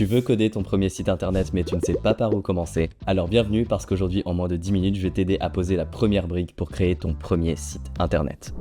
Tu veux coder ton premier site internet mais tu ne sais pas par où commencer? Alors bienvenue parce qu'aujourd'hui en moins de 10 minutes je vais t'aider à poser la première brique pour créer ton premier site internet.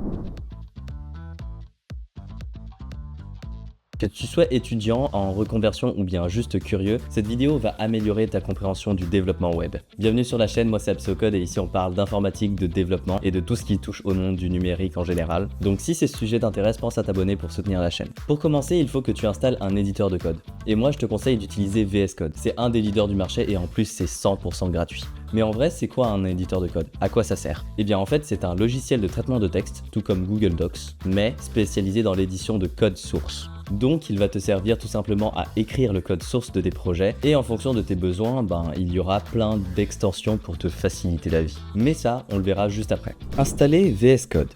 Que tu sois étudiant, en reconversion ou bien juste curieux, cette vidéo va améliorer ta compréhension du développement web. Bienvenue sur la chaîne, moi c'est Absocode et ici on parle d'informatique, de développement et de tout ce qui touche au monde du numérique en général. Donc si ces sujets t'intéressent, pense à t'abonner pour soutenir la chaîne. Pour commencer, il faut que tu installes un éditeur de code. Et moi je te conseille d'utiliser VS Code. C'est un des leaders du marché et en plus c'est 100% gratuit. Mais en vrai, c'est quoi un éditeur de code? À quoi ça sert? Eh bien en fait, c'est un logiciel de traitement de texte, tout comme Google Docs, mais spécialisé dans l'édition de code source. Donc il va te servir tout simplement à écrire le code source de tes projets et en fonction de tes besoins, il y aura plein d'extensions pour te faciliter la vie. Mais ça, on le verra juste après. Installer VS Code.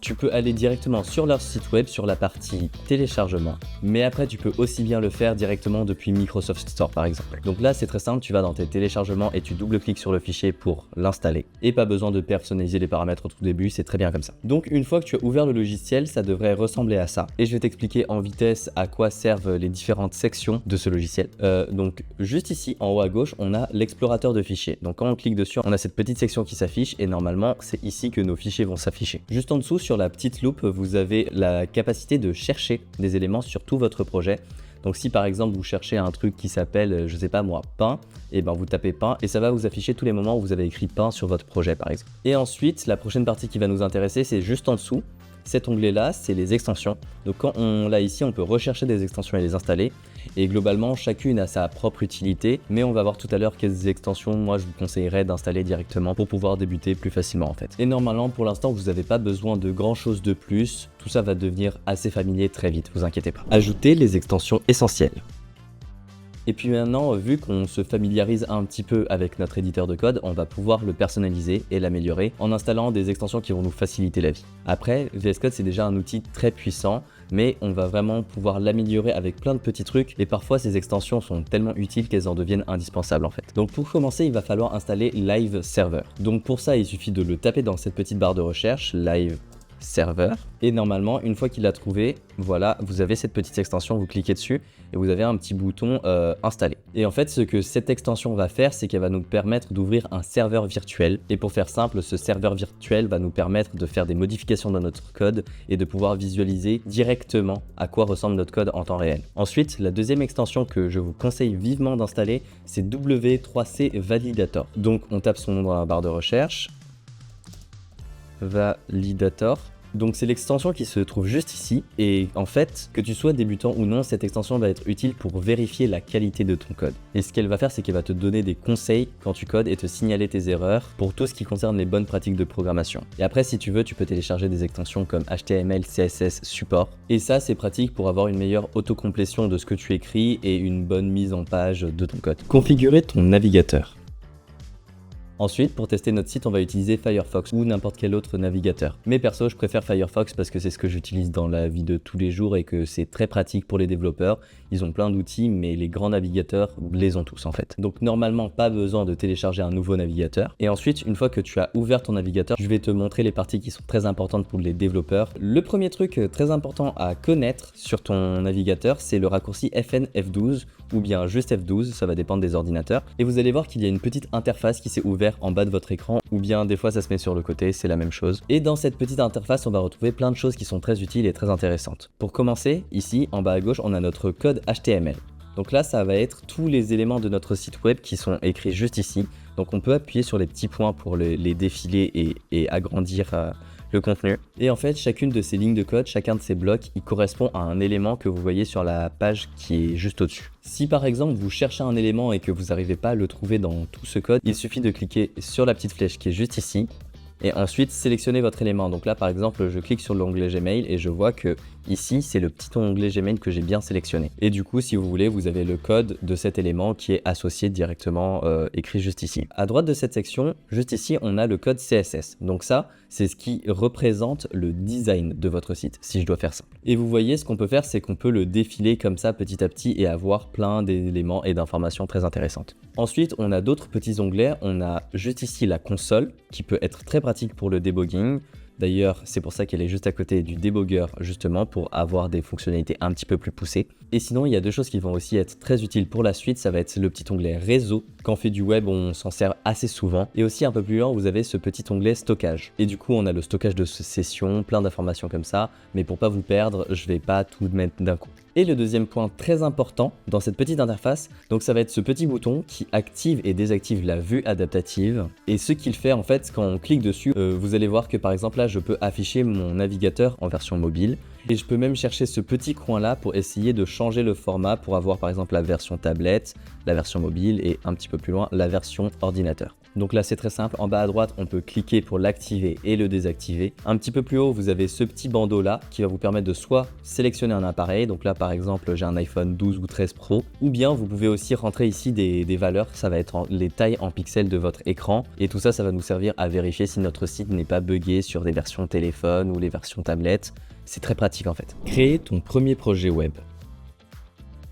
Tu peux aller directement sur leur site web sur la partie téléchargement, mais après tu peux aussi bien le faire directement depuis Microsoft Store par exemple. Donc là c'est très simple, tu vas dans tes téléchargements et tu double-cliques sur le fichier pour l'installer. Et pas besoin de personnaliser les paramètres au tout début, c'est très bien comme ça. Donc une fois que tu as ouvert le logiciel, ça devrait ressembler à ça. Et je vais t'expliquer en vitesse à quoi servent les différentes sections de ce logiciel. Donc juste ici en haut à gauche, on a l'explorateur de fichiers. Donc quand on clique dessus, on a cette petite section qui s'affiche et normalement c'est ici que nos fichiers vont s'afficher. Juste en dessous, sur la petite loupe, vous avez la capacité de chercher des éléments sur tout votre projet. Donc si par exemple vous cherchez un truc qui s'appelle, je sais pas moi, pain, et vous tapez pain et ça va vous afficher tous les moments où vous avez écrit pain sur votre projet par exemple. Et ensuite, la prochaine partie qui va nous intéresser, c'est juste en dessous. Cet onglet-là, c'est les extensions. Donc quand on l'a ici, on peut rechercher des extensions et les installer. Et globalement, chacune a sa propre utilité. Mais on va voir tout à l'heure quelles extensions, moi, je vous conseillerais d'installer directement pour pouvoir débuter plus facilement en fait. Et normalement, pour l'instant, vous n'avez pas besoin de grand chose de plus. Tout ça va devenir assez familier très vite, vous inquiétez pas. Ajoutez les extensions essentielles. Et puis maintenant, vu qu'on se familiarise un petit peu avec notre éditeur de code, on va pouvoir le personnaliser et l'améliorer en installant des extensions qui vont nous faciliter la vie. Après, VS Code c'est déjà un outil très puissant, mais on va vraiment pouvoir l'améliorer avec plein de petits trucs et parfois ces extensions sont tellement utiles qu'elles en deviennent indispensables en fait. Donc pour commencer, il va falloir installer Live Server. Donc pour ça, il suffit de le taper dans cette petite barre de recherche, Live Server, et normalement une fois qu'il l'a trouvé, voilà, vous avez cette petite extension, vous cliquez dessus et vous avez un petit bouton installer. Et en fait ce que cette extension va faire, c'est qu'elle va nous permettre d'ouvrir un serveur virtuel, et pour faire simple, ce serveur virtuel va nous permettre de faire des modifications dans notre code et de pouvoir visualiser directement à quoi ressemble notre code en temps réel. Ensuite, la deuxième extension que je vous conseille vivement d'installer, c'est W3C Validator. Donc on tape son nom dans la barre de recherche, Validator. Donc c'est l'extension qui se trouve juste ici, et en fait, que tu sois débutant ou non, cette extension va être utile pour vérifier la qualité de ton code. Et ce qu'elle va faire, c'est qu'elle va te donner des conseils quand tu codes et te signaler tes erreurs pour tout ce qui concerne les bonnes pratiques de programmation. Et après, si tu veux, tu peux télécharger des extensions comme HTML, CSS, support. Et ça, c'est pratique pour avoir une meilleure autocomplétion de ce que tu écris et une bonne mise en page de ton code. Configurer ton navigateur. Ensuite, pour tester notre site, on va utiliser Firefox ou n'importe quel autre navigateur. Mais perso, je préfère Firefox parce que c'est ce que j'utilise dans la vie de tous les jours et que c'est très pratique pour les développeurs. Ils ont plein d'outils, mais les grands navigateurs les ont tous en fait. Donc normalement, pas besoin de télécharger un nouveau navigateur. Et ensuite, une fois que tu as ouvert ton navigateur, je vais te montrer les parties qui sont très importantes pour les développeurs. Le premier truc très important à connaître sur ton navigateur, c'est le raccourci FN F12 ou bien juste F12, ça va dépendre des ordinateurs. Et vous allez voir qu'il y a une petite interface qui s'est ouverte en bas de votre écran, ou bien des fois ça se met sur le côté, c'est la même chose. Et dans cette petite interface, on va retrouver plein de choses qui sont très utiles et très intéressantes. Pour commencer, ici, en bas à gauche, on a notre code HTML. Donc là, ça va être tous les éléments de notre site web qui sont écrits juste ici. Donc on peut appuyer sur les petits points pour les défiler et agrandir le contenu. Et en fait, chacune de ces lignes de code, chacun de ces blocs, il correspond à un élément que vous voyez sur la page qui est juste au-dessus. Si par exemple vous cherchez un élément et que vous n'arrivez pas à le trouver dans tout ce code, il suffit de cliquer sur la petite flèche qui est juste ici et ensuite sélectionner votre élément. Donc là par exemple, je clique sur l'onglet Gmail et je vois que ici c'est le petit onglet Gmail que j'ai bien sélectionné. Et du coup, si vous voulez, vous avez le code de cet élément qui est associé directement, écrit juste ici. À droite de cette section, juste ici, on a le code CSS. Donc ça, c'est ce qui représente le design de votre site, si je dois faire simple. Et vous voyez, ce qu'on peut faire, c'est qu'on peut le défiler comme ça petit à petit et avoir plein d'éléments et d'informations très intéressantes. Ensuite, on a d'autres petits onglets. On a juste ici la console qui peut être très pratique pour le debugging. D'ailleurs, c'est pour ça qu'elle est juste à côté du debugger, justement, pour avoir des fonctionnalités un petit peu plus poussées. Et sinon, il y a deux choses qui vont aussi être très utiles pour la suite. Ça va être le petit onglet réseau. Quand on fait du web, on s'en sert assez souvent. Et aussi un peu plus loin, vous avez ce petit onglet stockage. Et du coup, on a le stockage de sessions, plein d'informations comme ça. Mais pour pas vous perdre, je vais pas tout mettre d'un coup. Et le deuxième point très important dans cette petite interface, donc ça va être ce petit bouton qui active et désactive la vue adaptative. Et ce qu'il fait en fait, quand on clique dessus, vous allez voir que par exemple là, je peux afficher mon navigateur en version mobile. Et je peux même chercher ce petit coin là pour essayer de changer le format pour avoir par exemple la version tablette, la version mobile et un petit peu plus loin la version ordinateur. Donc là c'est très simple, en bas à droite on peut cliquer pour l'activer et le désactiver. Un petit peu plus haut vous avez ce petit bandeau là qui va vous permettre de soit sélectionner un appareil, donc là par exemple j'ai un iPhone 12 ou 13 Pro, ou bien vous pouvez aussi rentrer ici des valeurs, ça va être les tailles en pixels de votre écran et tout ça, ça va nous servir à vérifier si notre site n'est pas buggé sur des versions téléphone ou les versions tablettes. C'est très pratique en fait. Créer ton premier projet web.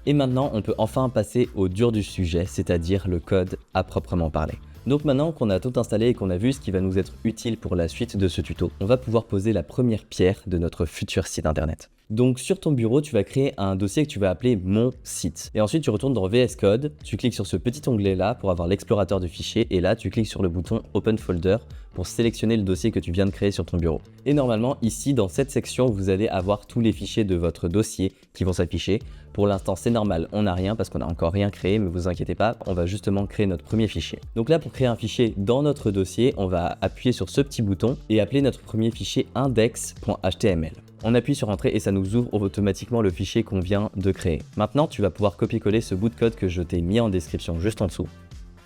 Et maintenant, on peut enfin passer au dur du sujet, c'est-à-dire le code à proprement parler. Donc maintenant qu'on a tout installé et qu'on a vu ce qui va nous être utile pour la suite de ce tuto, on va pouvoir poser la première pierre de notre futur site internet. Donc sur ton bureau, tu vas créer un dossier que tu vas appeler mon site. Et ensuite, tu retournes dans VS Code, tu cliques sur ce petit onglet là pour avoir l'explorateur de fichiers et là, tu cliques sur le bouton Open Folder pour sélectionner le dossier que tu viens de créer sur ton bureau. Et normalement, ici, dans cette section, vous allez avoir tous les fichiers de votre dossier qui vont s'afficher. Pour l'instant, c'est normal, on n'a rien parce qu'on n'a encore rien créé, mais vous inquiétez pas, on va justement créer notre premier fichier. Donc là, pour créer un fichier dans notre dossier, on va appuyer sur ce petit bouton et appeler notre premier fichier index.html. On appuie sur Entrée et ça nous ouvre automatiquement le fichier qu'on vient de créer. Maintenant, tu vas pouvoir copier-coller ce bout de code que je t'ai mis en description juste en dessous.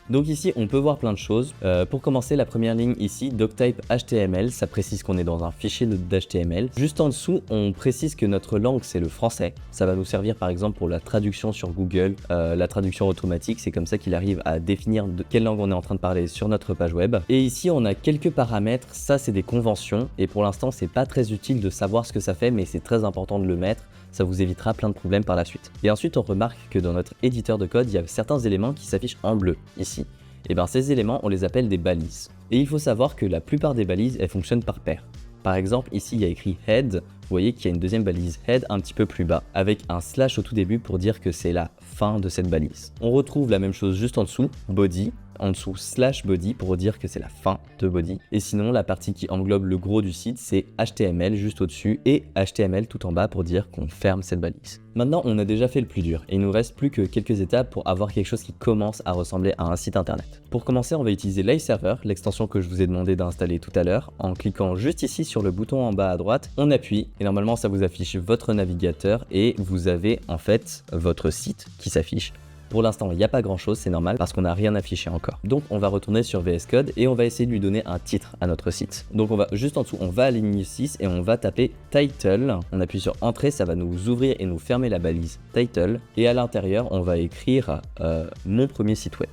Donc ici, on peut voir plein de choses. Pour commencer, la première ligne ici, doctype HTML, ça précise qu'on est dans un fichier d'HTML. Juste en dessous, on précise que notre langue, c'est le français. Ça va nous servir par exemple pour la traduction sur Google, la traduction automatique. C'est comme ça qu'il arrive à définir de quelle langue on est en train de parler sur notre page web. Et ici, on a quelques paramètres. Ça, c'est des conventions. Et pour l'instant, c'est pas très utile de savoir ce que ça fait, mais c'est très important de le mettre. Ça vous évitera plein de problèmes par la suite. Et ensuite, on remarque que dans notre éditeur de code, il y a certains éléments qui s'affichent en bleu, ici. Et bien ces éléments, on les appelle des balises. Et il faut savoir que la plupart des balises, elles fonctionnent par paire. Par exemple, ici, il y a écrit head. Vous voyez qu'il y a une deuxième balise head un petit peu plus bas, avec un slash au tout début pour dire que c'est la fin de cette balise. On retrouve la même chose juste en dessous, body. En dessous slash body pour dire que c'est la fin de body. Et sinon, la partie qui englobe le gros du site, c'est HTML juste au-dessus et HTML tout en bas pour dire qu'on ferme cette balise. Maintenant, on a déjà fait le plus dur et il nous reste plus que quelques étapes pour avoir quelque chose qui commence à ressembler à un site internet. Pour commencer, on va utiliser Live Server, l'extension que je vous ai demandé d'installer tout à l'heure. En cliquant juste ici sur le bouton en bas à droite, on appuie et normalement ça vous affiche votre navigateur et vous avez en fait votre site qui s'affiche. Pour l'instant, il n'y a pas grand chose, c'est normal parce qu'on n'a rien affiché encore. Donc on va retourner sur VS Code et on va essayer de lui donner un titre à notre site. Donc on va juste en dessous, on va à la ligne 6 et on va taper title. On appuie sur entrée, ça va nous ouvrir et nous fermer la balise title. Et à l'intérieur, on va écrire mon premier site web.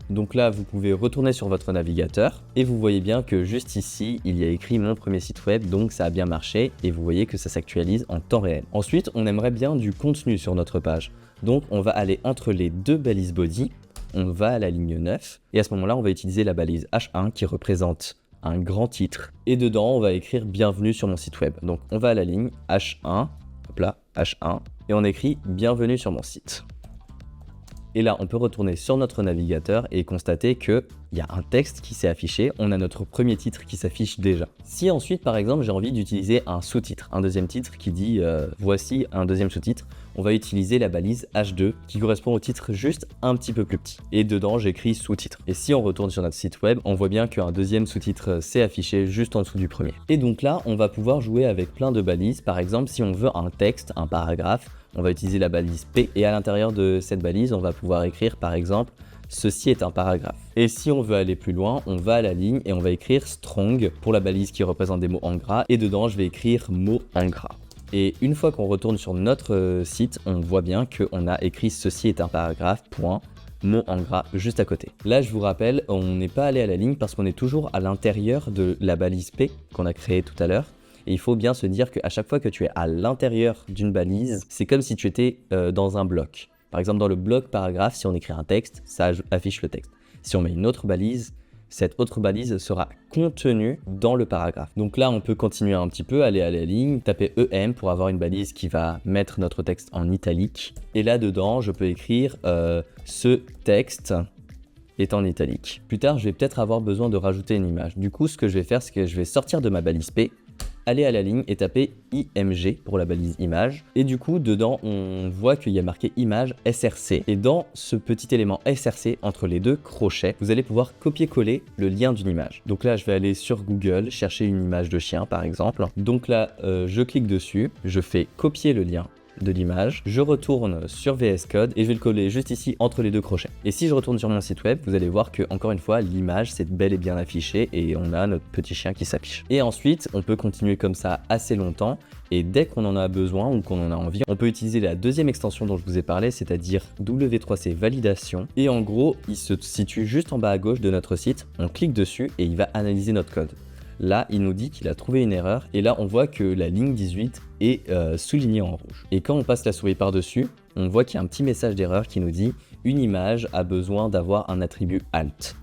Donc là, vous pouvez retourner sur votre navigateur et vous voyez bien que juste ici, il y a écrit mon premier site web, donc ça a bien marché et vous voyez que ça s'actualise en temps réel. Ensuite, on aimerait bien du contenu sur notre page. Donc on va aller entre les deux balises body, on va à la ligne 9 et à ce moment-là, on va utiliser la balise H1 qui représente un grand titre et dedans, on va écrire bienvenue sur mon site web. Donc on va à la ligne H1, hop là, H1 et on écrit bienvenue sur mon site. Et là, on peut retourner sur notre navigateur et constater qu'il y a un texte qui s'est affiché. On a notre premier titre qui s'affiche déjà. Si ensuite, par exemple, j'ai envie d'utiliser un sous-titre, un deuxième titre qui dit voici un deuxième sous-titre, on va utiliser la balise H2 qui correspond au titre juste un petit peu plus petit. Et dedans, j'écris sous-titre. Et si on retourne sur notre site web, on voit bien qu'un deuxième sous-titre s'est affiché juste en dessous du premier. Et donc là, on va pouvoir jouer avec plein de balises. Par exemple, si on veut un texte, un paragraphe, on va utiliser la balise P et à l'intérieur de cette balise, on va pouvoir écrire par exemple « Ceci est un paragraphe ». Et si on veut aller plus loin, on va à la ligne et on va écrire « Strong » pour la balise qui représente des mots en gras et dedans, je vais écrire « mots en gras ». Et une fois qu'on retourne sur notre site, on voit bien qu'on a écrit « Ceci est un paragraphe », point, mot en gras juste à côté. Là, je vous rappelle, on n'est pas allé à la ligne parce qu'on est toujours à l'intérieur de la balise P qu'on a créée tout à l'heure. Et il faut bien se dire qu'à chaque fois que tu es à l'intérieur d'une balise, c'est comme si tu étais dans un bloc. Par exemple, dans le bloc paragraphe, si on écrit un texte, ça affiche le texte. Si on met une autre balise, cette autre balise sera contenue dans le paragraphe. Donc là, on peut continuer un petit peu, aller à la ligne, taper EM pour avoir une balise qui va mettre notre texte en italique. Et là-dedans, je peux écrire ce texte est en italique. Plus tard, je vais peut-être avoir besoin de rajouter une image. Du coup, ce que je vais faire, c'est que je vais sortir de ma balise P, aller à la ligne et taper IMG pour la balise image. Et du coup, dedans, on voit qu'il y a marqué image SRC. Et dans ce petit élément SRC, entre les deux crochets, vous allez pouvoir copier-coller le lien d'une image. Donc là, je vais aller sur Google, chercher une image de chien, par exemple. Donc là, je clique dessus, je fais copier le lien de l'image, je retourne sur VS Code et je vais le coller juste ici entre les deux crochets. Et si je retourne sur mon site web, vous allez voir que encore une fois l'image c'est bel et bien affiché et on a notre petit chien qui s'affiche. Et ensuite on peut continuer comme ça assez longtemps et dès qu'on en a besoin ou qu'on en a envie, on peut utiliser la deuxième extension dont je vous ai parlé, c'est-à-dire W3C validation. Et en gros il se situe juste en bas à gauche de notre site, on clique dessus et il va analyser notre code. Là, il nous dit qu'il a trouvé une erreur et là, on voit que la ligne 18 est soulignée en rouge. Et quand on passe la souris par-dessus, on voit qu'il y a un petit message d'erreur qui nous dit « Une image a besoin d'avoir un attribut alt ».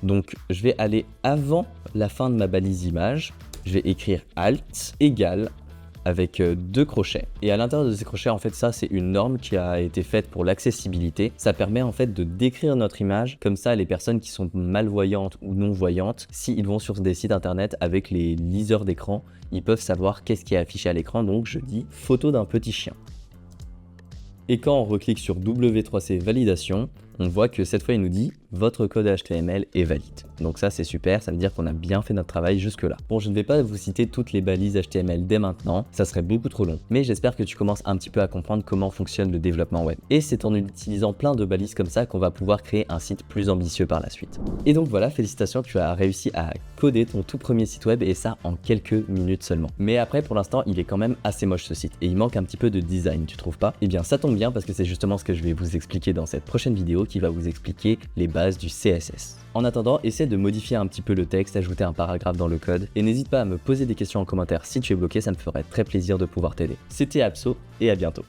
Donc, je vais aller avant la fin de ma balise image, je vais écrire alt égale avec deux crochets. Et à l'intérieur de ces crochets, en fait, ça, c'est une norme qui a été faite pour l'accessibilité. Ça permet en fait de décrire notre image. Comme ça, les personnes qui sont malvoyantes ou non-voyantes, s'ils vont sur des sites internet avec les liseurs d'écran, ils peuvent savoir qu'est-ce qui est affiché à l'écran. Donc, je dis photo d'un petit chien. Et quand on reclique sur W3C validation, on voit que cette fois, il nous dit « Votre code HTML est valide ». Donc ça, c'est super, ça veut dire qu'on a bien fait notre travail jusque-là. Bon, je ne vais pas vous citer toutes les balises HTML dès maintenant, ça serait beaucoup trop long. Mais j'espère que tu commences un petit peu à comprendre comment fonctionne le développement web. Et c'est en utilisant plein de balises comme ça qu'on va pouvoir créer un site plus ambitieux par la suite. Et donc voilà, félicitations, tu as réussi à coder ton tout premier site web et ça en quelques minutes seulement. Mais après, pour l'instant, il est quand même assez moche ce site et il manque un petit peu de design, tu trouves pas? Eh bien, ça tombe bien parce que c'est justement ce que je vais vous expliquer dans cette prochaine vidéo qui va vous expliquer les bases du CSS. En attendant, essaie de modifier un petit peu le texte, ajouter un paragraphe dans le code et n'hésite pas à me poser des questions en commentaire si tu es bloqué, ça me ferait très plaisir de pouvoir t'aider. C'était Abso et à bientôt.